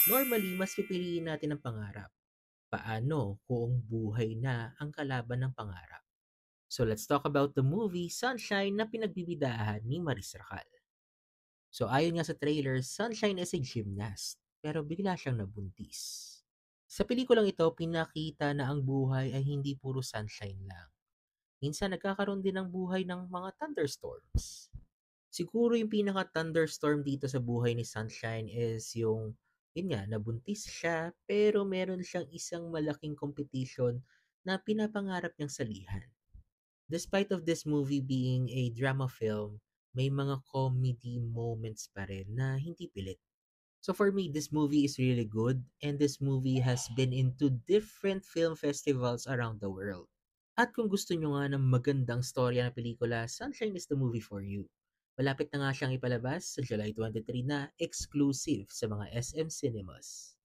Normally, mas pipiliin natin ang pangarap. Paano kung buhay na ang kalaban ng pangarap? So let's talk about the movie Sunshine na pinagbibidahan ni Maris Racal. So ayon nga sa trailer, Sunshine is a gymnast, pero bigla siyang nabuntis. Sa pelikulang ito, pinakita na ang buhay ay hindi puro sunshine lang. Minsan nagkakaroon din ng buhay ng mga thunderstorms. Siguro yung pinaka-thunderstorm dito sa buhay ni Sunshine is yun nga, nabuntis siya, pero meron siyang isang malaking competition na pinapangarap niyang salihan. Despite of this movie being a drama film, may mga comedy moments pa rin na hindi pilit. So for me, this movie is really good and this movie has been into different film festivals around the world. At kung gusto nyo nga ng magandang storya na pelikula, Sunshine is the movie for you. Malapit na nga siyang ipalabas sa July 23 na exclusive sa mga SM Cinemas.